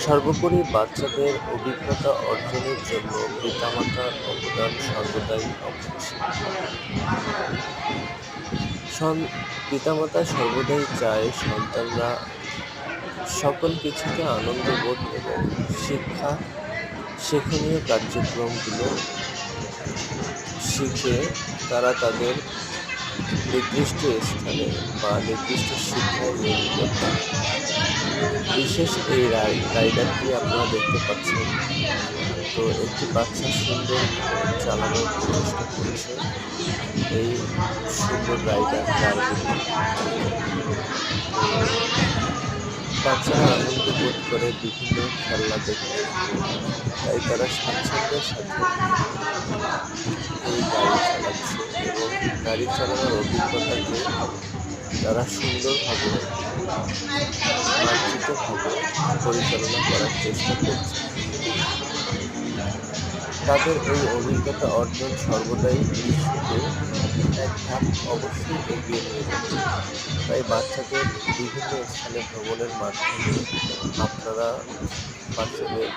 সর্বোপরি বাচ্চাদের অভিজ্ঞতা অর্জনের জন্য পিতামাতার অবদান সর্বদাই অপরিসীম। পিতামাতা সর্বদাই চায় সন্তানরা সকল কিছুতে আনন্দবোধ এবং শিক্ষণীয় কার্যক্রমগুলো শিখে তারা তাদের নির্দিষ্ট স্থানে বা নির্দিষ্ট শিক্ষায় নিয়োজিত হয়। বিশেষ এই রাইডারটি আপনারা দেখতে পাচ্ছেন। তো একটি বাচ্চা সুন্দর চালানোর প্রচেষ্টা করছে এই সুন্দর রাইডার গাড়িটি। বাচ্চারা আনন্দ বোধ করে বিভিন্ন খেলনা দেখে, তাই তারা স্বাচ্ছন্দ্যের সাথে এই গাড়ি চালাচ্ছে এবং গাড়ি চালানোর অভিজ্ঞতাকে তারা সুন্দরভাবে মার্জিতভাবে পরিচালনা করার চেষ্টা করছে। তাদের এই অভিজ্ঞতা অর্জন সর্বদাই বিশ্বকে এক ধাপ অবশ্যই এগিয়ে নিয়ে যাচ্ছে। তাই বাচ্চাদের বিভিন্ন স্থানে ভ্রমণের মাধ্যমে আপনারা বাচ্চাদের